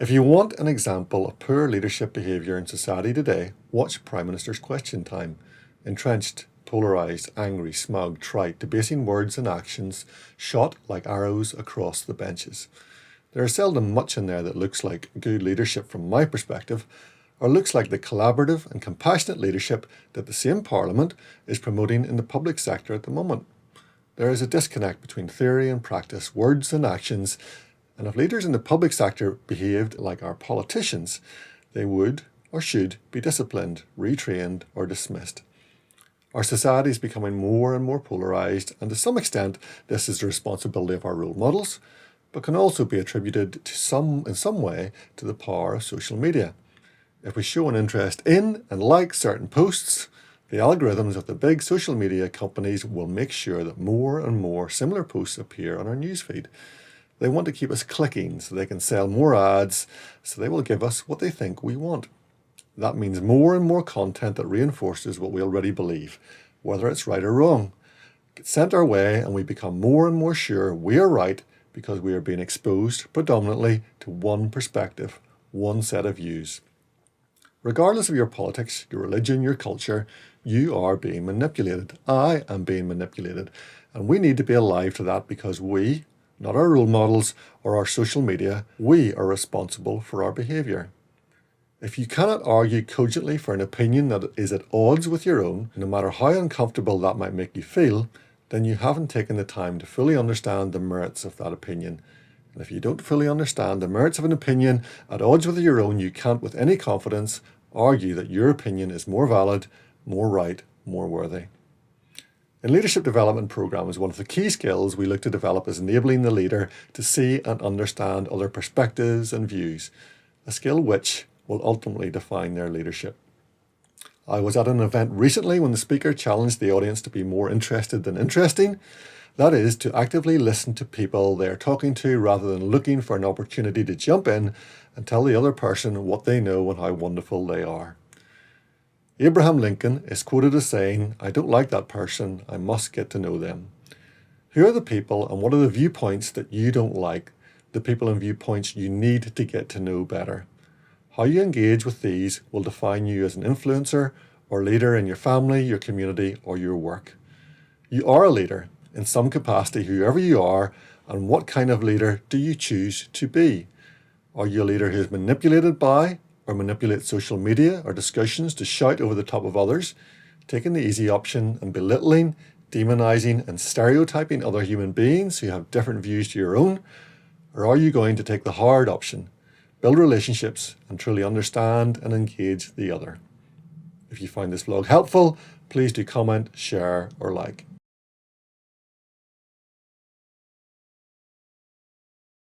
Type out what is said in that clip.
If you want an example of poor leadership behaviour in society today, watch Prime Minister's Question Time. Entrenched, polarised, angry, smug, trite, debasing words and actions shot like arrows across the benches. There is seldom much in there that looks like good leadership from my perspective, or looks like the collaborative and compassionate leadership that the same Parliament is promoting in the public sector at the moment. There is a disconnect between theory and practice, words and actions, and if leaders in the public sector behaved like our politicians, they would or should be disciplined, retrained or dismissed. Our society is becoming more and more polarised, and to some extent this is the responsibility of our role models, but can also be attributed in some way to the power of social media. If we show an interest in and like certain posts, the algorithms of the big social media companies will make sure that more and more similar posts appear on our newsfeed. They want to keep us clicking so they can sell more ads, so they will give us what they think we want. That means more and more content that reinforces what we already believe, whether it's right or wrong. Gets sent our way and we become more and more sure we are right because we are being exposed predominantly to one perspective, one set of views. Regardless of your politics, your religion, your culture, you are being manipulated. I am being manipulated. And we need to be alive to that because we, not our role models or our social media, we are responsible for our behaviour. If you cannot argue cogently for an opinion that is at odds with your own, no matter how uncomfortable that might make you feel, then you haven't taken the time to fully understand the merits of that opinion. And if you don't fully understand the merits of an opinion at odds with your own, you can't with any confidence argue that your opinion is more valid, more right, more worthy. In leadership development programs, one of the key skills we look to develop is enabling the leader to see and understand other perspectives and views, a skill which will ultimately define their leadership. I was at an event recently when the speaker challenged the audience to be more interested than interesting. That is, to actively listen to people they are talking to rather than looking for an opportunity to jump in and tell the other person what they know and how wonderful they are. Abraham Lincoln is quoted as saying, "I don't like that person, I must get to know them." Who are the people and what are the viewpoints that you don't like, the people and viewpoints you need to get to know better? How you engage with these will define you as an influencer or leader in your family, your community, or your work. You are a leader in some capacity, whoever you are, and what kind of leader do you choose to be? Are you a leader who is manipulated by or manipulates social media or discussions to shout over the top of others, taking the easy option and belittling, demonizing, and stereotyping other human beings who have different views to your own? Or are you going to take the hard option, build relationships, and truly understand and engage the other? If you find this vlog helpful, please do comment, share, or like.